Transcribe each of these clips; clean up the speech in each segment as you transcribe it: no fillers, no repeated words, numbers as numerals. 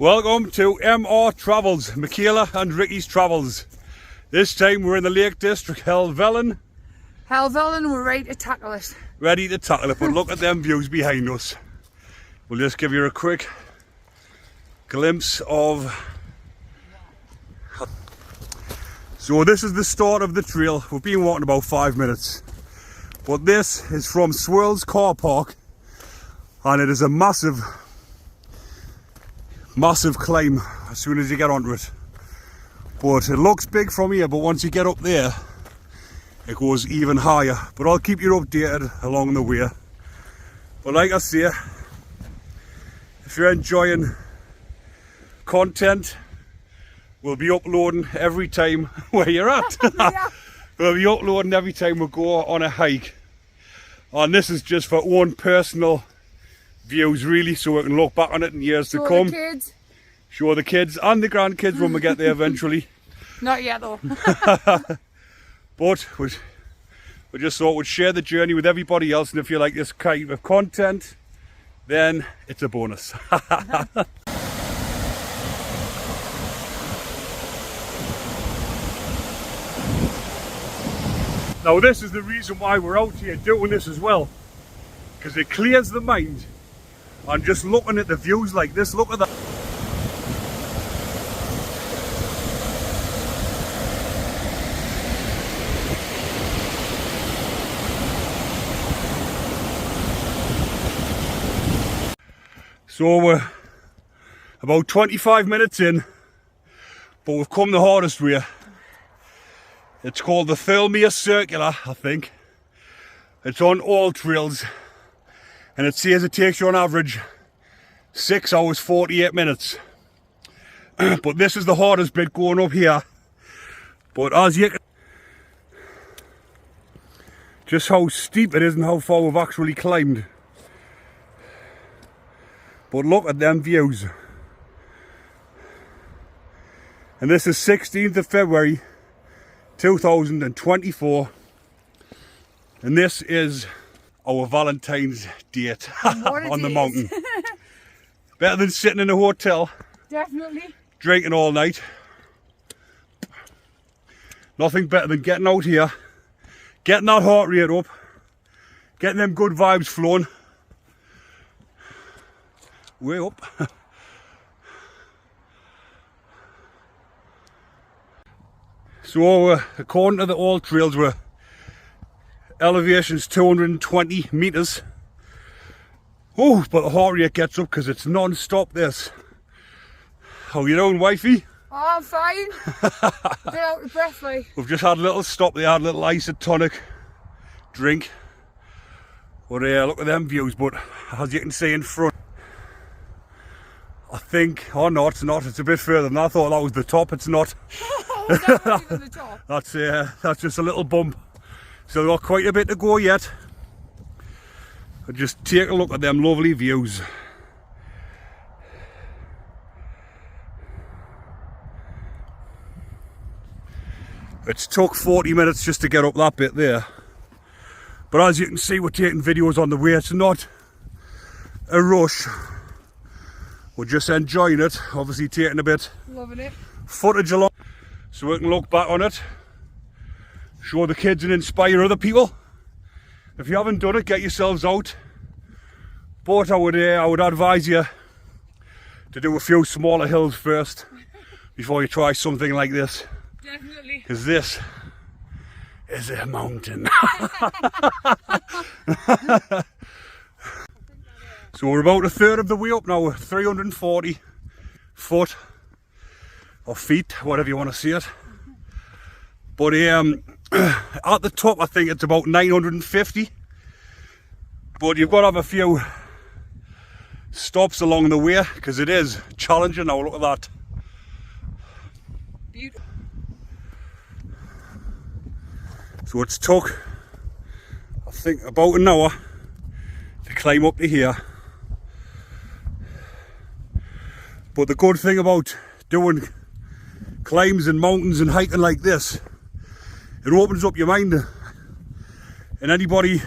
Welcome to MR Travels, Michaela and Ricky's Travels. This time we're in the Lake District, Helvellyn. Helvellyn, we're ready to tackle it. Ready to tackle it, but look at them views behind us. We'll just give you a quick glimpse of... So this is the start of the trail. We've been walking about 5 minutes. But this is from Swirls Carpark, and it is a massive climb as soon as you get onto it. But it looks big from here, but once you get up there it goes even higher. But I'll keep you updated along the way. But like I say, if you're enjoying content, we'll be uploading every time where you're at. We'll be uploading every time we go on a hike, and this is just for own personal views really, so we can look back on it in years to come. The kids. Show the kids and the grandkids when we get there eventually. Not yet though. But we just thought we'd share the journey with everybody else, and if you like this kind of content, then it's a bonus. Now this is the reason why we're out here doing this as well, because it clears the mind. And just looking at the views like this, look at that. So we're about 25 minutes in, but we've come the hardest way. It's called the Thirlmere Circular, I think. It's on all trails, and it says it takes you on average 6 hours 48 minutes. But this is the hardest bit going up here. But as you can, just how steep it is and how far we've actually climbed. But look at them views. And this is 16th of February 2024, and this is our Valentine's date on the mountain. Better than sitting in a hotel. Definitely. Drinking all night. Nothing better than getting out here, getting that heart rate up, getting them good vibes flowing. Way up. So according to the old trails, we're elevation's 220 metres. Oh, but the heart rate gets up because it's non-stop this. How you doing, wifey? Oh, I'm fine. A bit out of breath, like. We've just had a little stop there, had a little isotonic drink. But look at them views, but as you can see in front, I think, oh no, it's not, it's a bit further than I thought that was the top. It's not. That's not even the top. That's just a little bump. Still got quite a bit to go yet. But just take a look at them lovely views. It's took 40 minutes just to get up that bit there. But as you can see, we're taking videos on the way. It's not a rush. We're just enjoying it, obviously taking a bit loving it footage along so we can look back on it, show the kids and inspire other people. If you haven't done it, get yourselves out. But I would advise you to do a few smaller hills first before you try something like this. Definitely. Because this is a mountain. So we're about a third of the way up now. We're 340 foot or feet, whatever you want to see it. But at the top I think it's about 950. But you've got to have a few stops along the way because it is challenging. Now look at that. Beautiful. So it's took, I think, about an hour to climb up to here. But the good thing about doing climbs and mountains and hiking like this, it opens up your mind. And anybody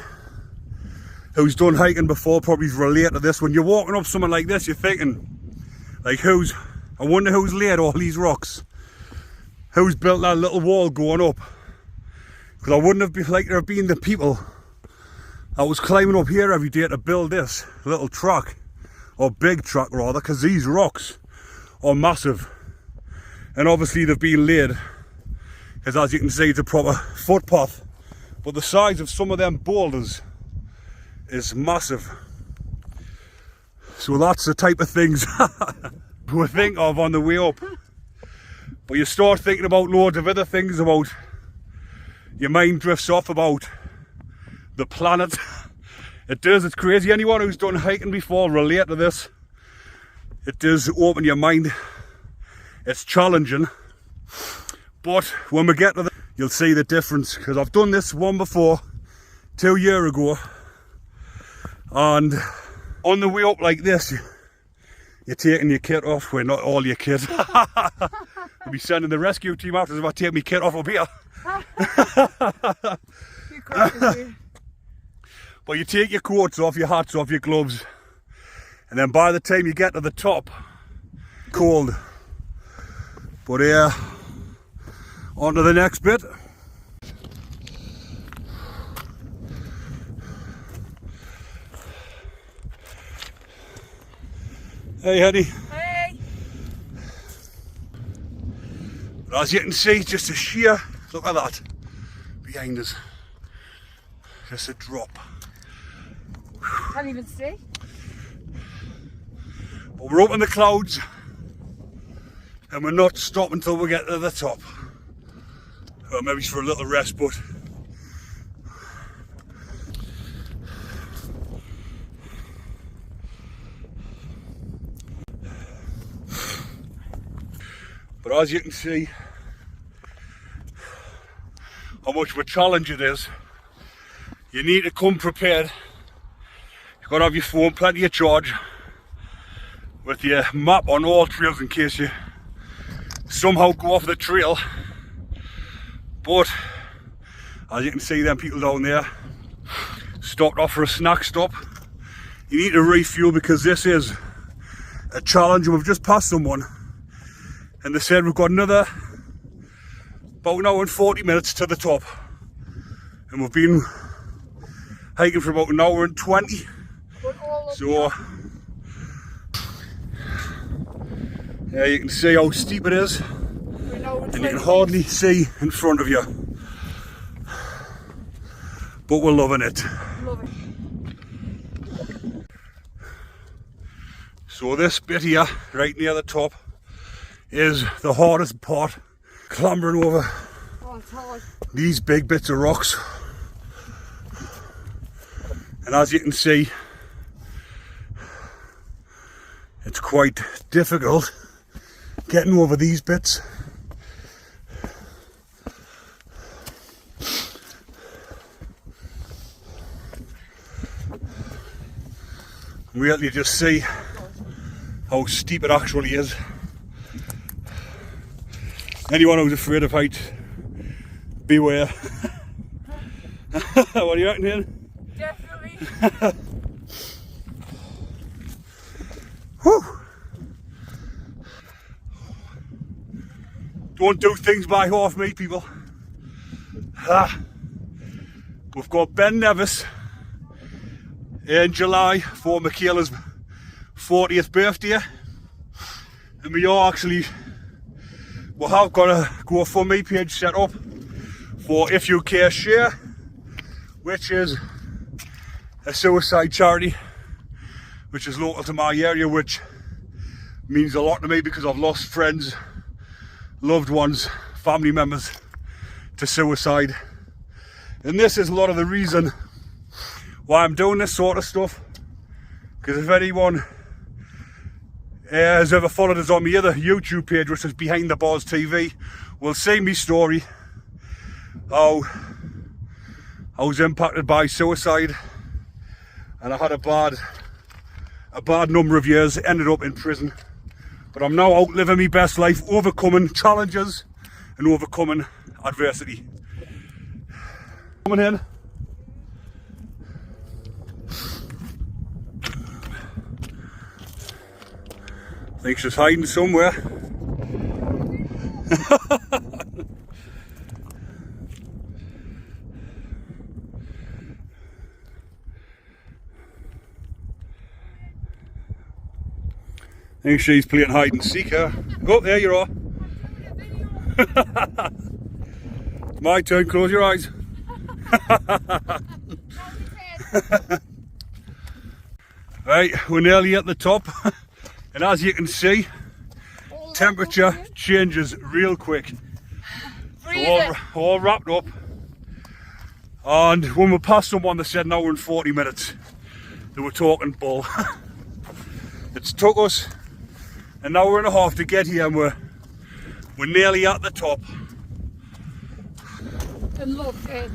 who's done hiking before probably relate to this. When you're walking up something like this, you're thinking, Like I wonder who's laid all these rocks. Who's built that little wall going up? Because I wouldn't have been like there have been the people that was climbing up here every day to build this little track, or big track rather, because these rocks are massive. And obviously they've been laid, because as you can see it's a proper footpath. But the size of some of them boulders is massive. So that's the type of things we think of on the way up. But you start thinking about loads of other things, about your mind drifts off about the planet. It does, it's crazy. Anyone who's done hiking before relate to this. It does open your mind. It's challenging. But when we get to you'll see the difference, because I've done this one before 2 years ago, and on the way up like this you're taking your kit off. Well, not all your kit. I'll be sending the rescue team after if I take my kit off up here. But you take your coats off, your hats off, your gloves, and then by the time you get to the top, cold. But on to the next bit. Hey honey. Hey! But as you can see, just a sheer, look at that, behind us. Just a drop. Can't even see. But we're up in the clouds, and we're not stopping until we get to the top. Well, maybe it's for a little rest, but as you can see how much of a challenge it is. You need to come prepared. You've got to have your phone plenty of charge, with your map on all trails in case you somehow go off the trail. But as you can see, them people down there stopped off for a snack stop. You need to refuel, because this is a challenge, and we've just passed someone and they said we've got another about an hour and 40 minutes to the top, and we've been hiking for about an hour and 20. So yeah, you can see how steep it is, and you can hardly see in front of you, but we're loving it. Love it. So this bit here, right near the top, is the hardest part, clambering over these big bits of rocks. And as you can see, it's quite difficult getting over these bits. Wait till you just see how steep it actually is. Anyone who's afraid of heights, beware. What do you reckon, Ian? Definitely. Whew. Don't do things by half, me people. We've got Ben Nevis in July for Michaela's 40th birthday, and we have got a GoFundMe page set up for If You Care Share, which is a suicide charity which is local to my area, which means a lot to me because I've lost friends, loved ones, family members to suicide. And this is a lot of the reason why I'm doing this sort of stuff, because if anyone has ever followed us on my other YouTube page, which is Behind the Bars TV, will see me story how I was impacted by suicide, and I had a bad number of years, ended up in prison, but I'm now out living my best life, overcoming challenges and overcoming adversity. Coming in. think she's hiding somewhere. I think she's playing hide and seek here. Oh, there you are. My turn, close your eyes. Right, we're nearly at the top, and as you can see, temperature changes real quick. So all wrapped up, and when we passed someone, they said an hour and 40 minutes. They were talking bull. It's took us an hour and a half to get here, and we're nearly at the top. And look it.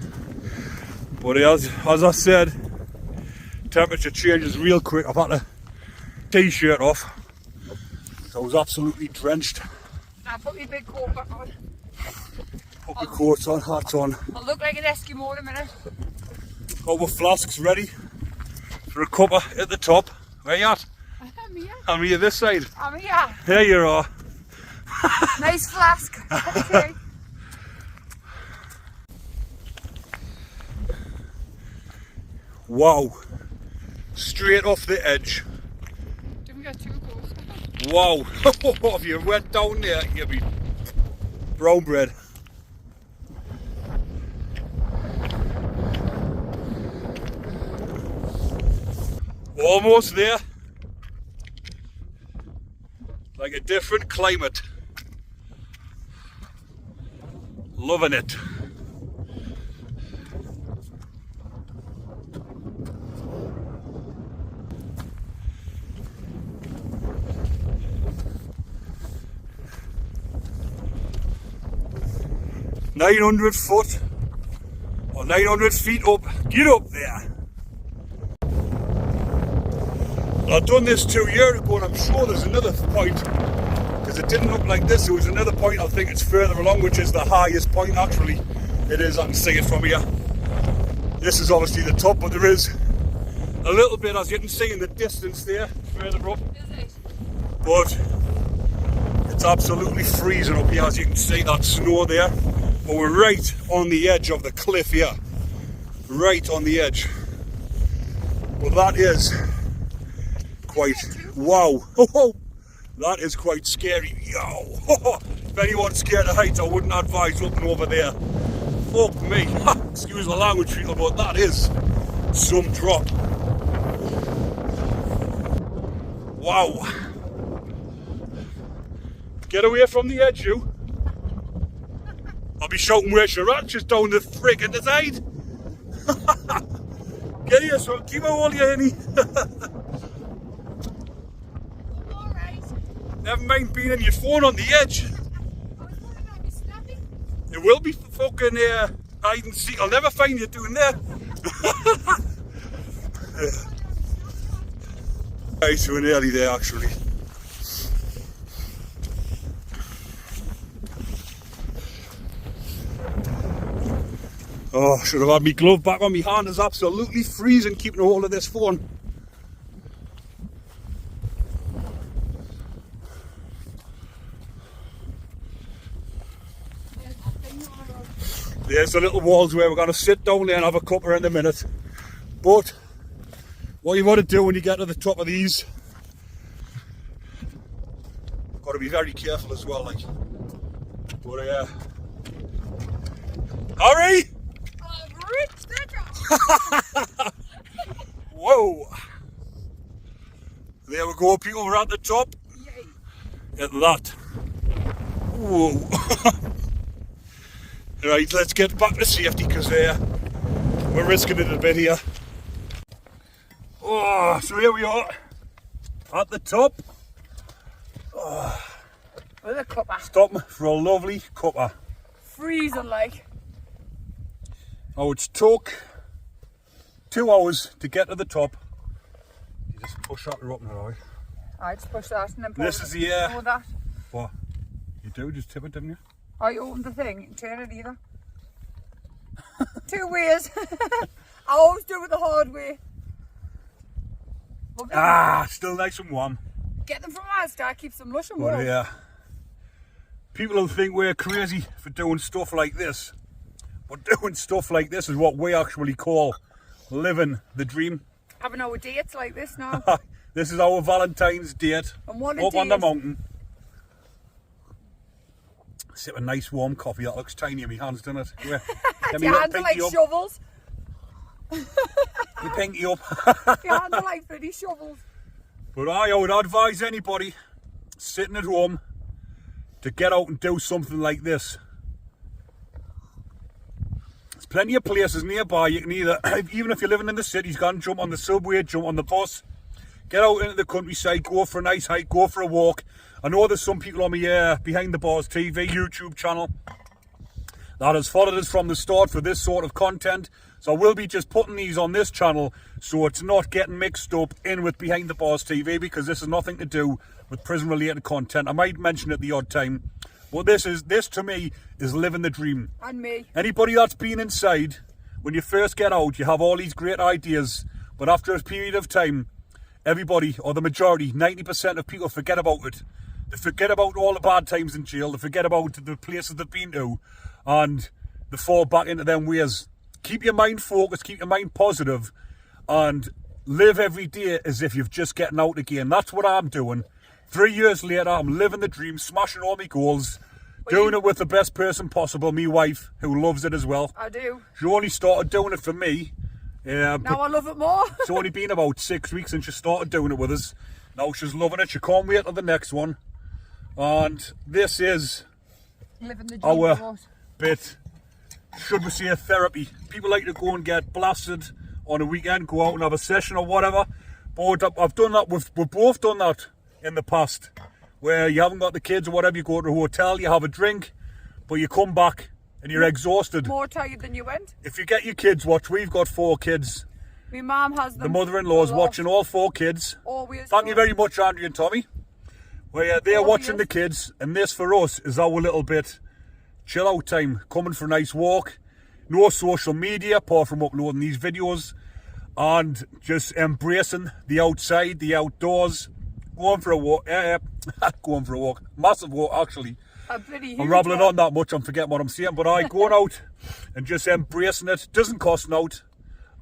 But as I said, temperature changes real quick. I've had the t-shirt off, so I was absolutely drenched. Now put my big coat back on. Put my coats on, hats on. I'll look like an Eskimo in a minute. Got my flasks ready for a cuppa at the top. Where you at? I'm here. I'm here this side. I'm here. There you are. Nice flask. Okay. Wow. Straight off the edge. Didn't get too close. Wow. If you went down there, you'd be brown bread. Almost there. Like a different climate. Loving it. "900 foot or 900 feet up. Get up there." I've done this 2 years ago, and I'm sure there's another point, because it didn't look like this. There was another point, I think it's further along, which is the highest point. Actually, it is. I can see it from here. This is obviously the top, but there is a little bit, as you can see in the distance there, further up. Is it? But it's absolutely freezing up here, as you can see that snow there. But we're right on the edge of the cliff here. Right on the edge. Well, that is quite, wow. That is quite scary. Yo. If anyone's scared of heights, I wouldn't advise looking over there. Fuck me. Excuse the language, people, but that is some drop. Wow. Get away from the edge, you. I'll be shouting where's your at just down the frickin' side. Get here, so keep a hold of you, Henny. Alright. Never mind being on your phone on the edge. I was wondering if I'd be snapping. It will be fucking hide and seek. I'll never find you doing there. Right, so we're nearly there actually. Oh, should have had my glove back on. My hand is absolutely freezing keeping a hold of this phone. There's the little walls where we're going to sit down there and have a cuppa in a minute. But what you want to do when you get to the top of these, got to be very careful as well, like. But hurry! I've reached the top. Whoa! There we go, people. We're at the top. Yay. At that. Whoa! Right, let's get back to safety because we're risking it a bit here. Oh, so here we are at the top. With a cuppa. Stopping for a lovely cuppa. Freezing like. Oh, it took 2 hours to get to the top. You just push that up now, right? I just push that and then pull This is the air. Know that. What? You do? Just tip it, didn't you? I opened the thing and turn it either. 2 ways. I always do it the hard way. Ah, still nice and warm. Get them from Asda, keeps them lush and But warm. yeah, people will think we're crazy for doing stuff like this. But doing stuff like this is what we actually call living the dream. Having our dates like this now. This is our Valentine's date. And what a up on the date. mountain. Sip a nice warm coffee. That looks tiny in my hands, doesn't it? Yeah. Get me Your little hands are like pinky up. shovels. My pinky up. Your hands are like pretty shovels. But I would advise anybody sitting at home to get out and do something like this. There's plenty of places nearby. You can either, even if you're living in the cities, go and jump on the subway, jump on the bus, get out into the countryside, go for a nice hike, go for a walk. I know there's some people on my Behind the Bars TV YouTube channel that has followed us from the start for this sort of content. So I will be just putting these on this channel so it's not getting mixed up in with Behind the Bars TV, because this has nothing to do with prison related content. I might mention it the odd time, but this to me is living the dream. And me. Anybody that's been inside, when you first get out, you have all these great ideas, but after a period of time, everybody, or the majority, 90% of people forget about it. They forget about all the bad times in jail, they forget about the places they've been to, and they fall back into them ways. Keep your mind focused, keep your mind positive, and live every day as if you've just getting out again. That's what I'm doing. 3 years later, I'm living the dream, smashing all my goals, doing it with the best person possible, me wife, who loves it as well. I do. She only started doing it for me. Now I love it more. It's only been about 6 weeks since she started doing it with us. Now she's loving it. She can't wait till the next one. And this is Living the dream. our bit, should we say, therapy. People like to go and get blasted on a weekend, go out and have a session or whatever. But I've done that, we've both done that in the past, where you haven't got the kids or whatever, you go to a hotel, you have a drink, but you come back and you're exhausted. More tired than you went. If you get your kids watch, we've got 4 kids. My mum has them. The mother-in-law's a lot. watching all 4 kids. Always. Thank you very much, Andrew and Tommy. Where they're Obvious. watching the kids, and this for us is our little bit chill out time. Coming for a nice walk, no social media apart from uploading these videos, and just embracing the outside, the outdoors. Going for a walk, going for a walk, massive walk actually. I'm rambling on that much, I'm forgetting what I'm saying, but going out and just embracing it. Doesn't cost out,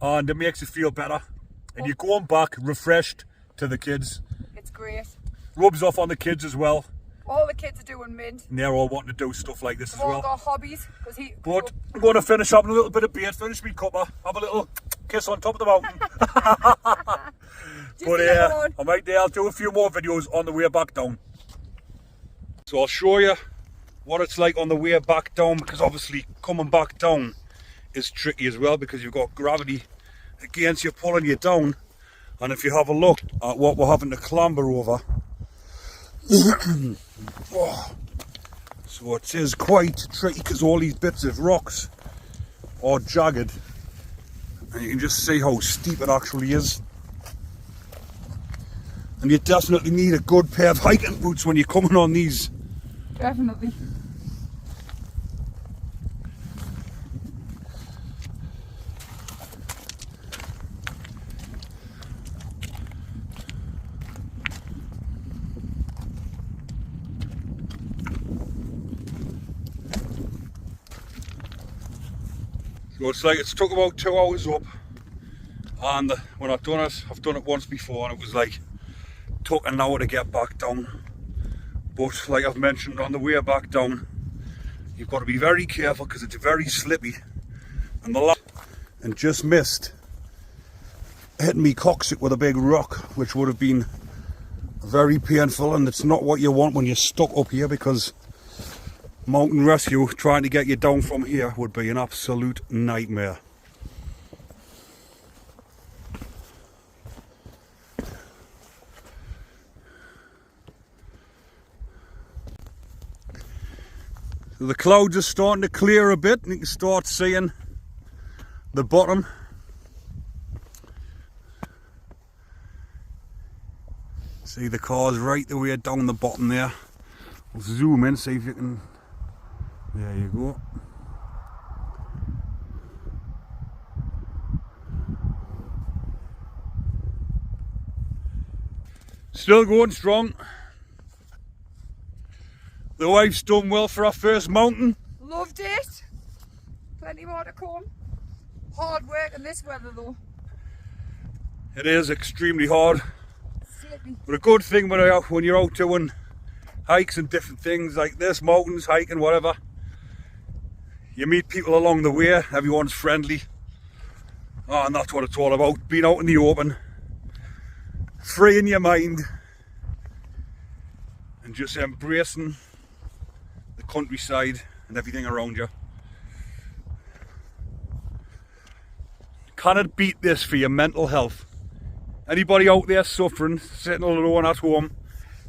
and it makes you feel better. And you're going back refreshed to the kids. It's great. Rubs off on the kids as well. All the kids are doing mint. And they're all wanting to do stuff like this They've as all well. got hobbies. But I'm going to finish having a little bit of beer, finish me cuppa, have a little kiss on top of the mountain. But I might there, I'll do a few more videos on the way back down. So I'll show you what it's like on the way back down, because obviously coming back down is tricky as well, because you've got gravity against you, pulling you down. And if you have a look at what we're having to clamber over, oh, so it is quite tricky, because all these bits of rocks are jagged, and you can just see how steep it actually is. And you definitely need a good pair of hiking boots when you're coming on these. Definitely. So it's like, it's took about 2 hours up, and when I've done it once before, and it was like, took an hour to get back down. But like I've mentioned, on the way back down, you've got to be very careful, because it's very slippy. And and just missed hitting me coccyx with a big rock, which would have been very painful, and it's not what you want when you're stuck up here, because mountain rescue trying to get you down from here would be an absolute nightmare. So the clouds are starting to clear a bit, and you can start seeing the bottom. See the cars right the way down the bottom there. We'll zoom in, see if you can. There you go. Still going strong. The wife's done well for our first mountain. Loved it. Plenty more to come. Hard work in this weather though. It is extremely hard. Slippy. But a good thing when you're out doing hikes and different things like this, mountains, hiking, whatever, you meet people along the way, everyone's friendly. Oh, and that's what it's all about, being out in the open, freeing your mind, and just embracing the countryside and everything around you. Cannot beat this for your mental health. Anybody out there suffering, sitting alone at home,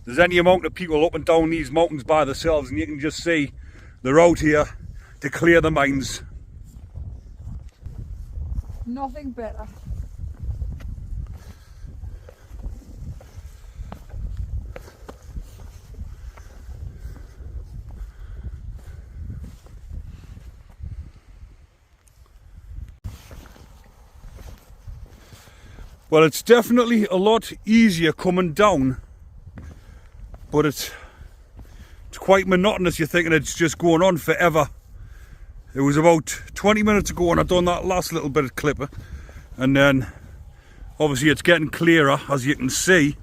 there's any amount of people up and down these mountains by themselves, and you can just see they're out here to clear their minds. Nothing better. Well, it's definitely a lot easier coming down, but it's quite monotonous. You're thinking it's just going on forever. It was about 20 minutes ago and I've done that last little bit of clipper, and then obviously it's getting clearer, as you can see,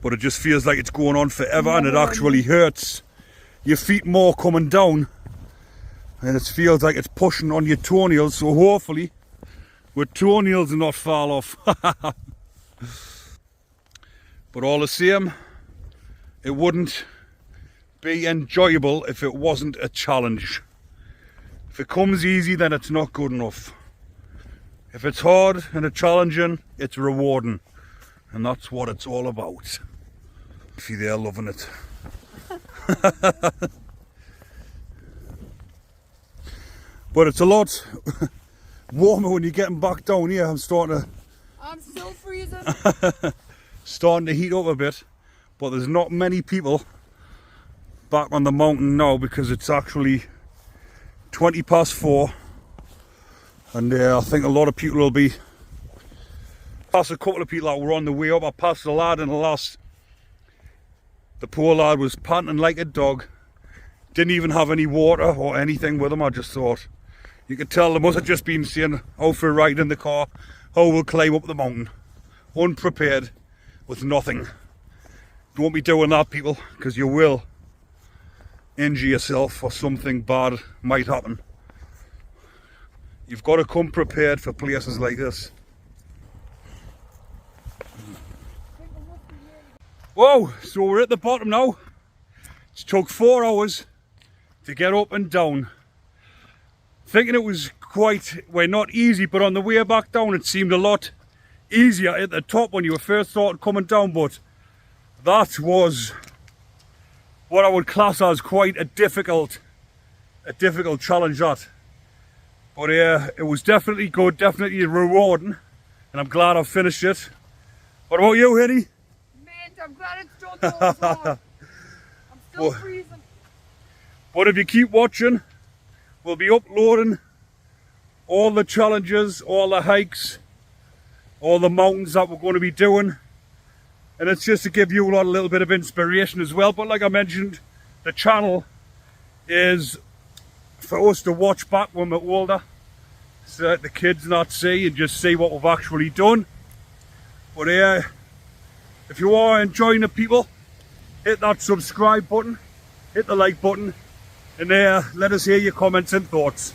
but it just feels like it's going on forever, and it actually hurts your feet more coming down, and it feels like it's pushing on your toenails. So hopefully with toenails are not fall off. But all the same, it wouldn't be enjoyable if it wasn't a challenge. If it comes easy, then it's not good enough. If it's hard and it's challenging, it's rewarding, and that's what it's all about. See, they're loving it. But it's a lot warmer when you're getting back down here. I'm still freezing. Starting to heat up a bit, but there's not many people back on the mountain now because it's actually 20 past 4, and I think a lot of people will be past a couple of people that were on the way up. I passed a lad in the last. The poor lad was panting like a dog, didn't even have any water or anything with him. I just thought, you could tell they must have just been saying, out for a ride in the car, oh, we'll climb up the mountain, unprepared, with nothing. Don't be doing that, people, because you will injure yourself or something bad might happen. You've got to come prepared for places like this. Whoa, so we're at the bottom now. It took 4 hours to get up and down. Thinking it was quite, well, not easy, but on the way back down it seemed a lot easier at the top when you were first started coming down, but that was what I would class as quite a difficult challenge, that. But it was definitely good, definitely rewarding, and I'm glad I've finished it. What about you, Henny? Man, I'm glad it's done so far. I'm still freezing. But if you keep watching, we'll be uploading all the challenges, all the hikes, all the mountains that we're going to be doing. And it's just to give you a little bit of inspiration as well. But like I mentioned, the channel is for us to watch back when we're older, so that the kids not see and just see what we've actually done. But if you are enjoying it, people, hit that subscribe button, hit the like button, and let us hear your comments and thoughts.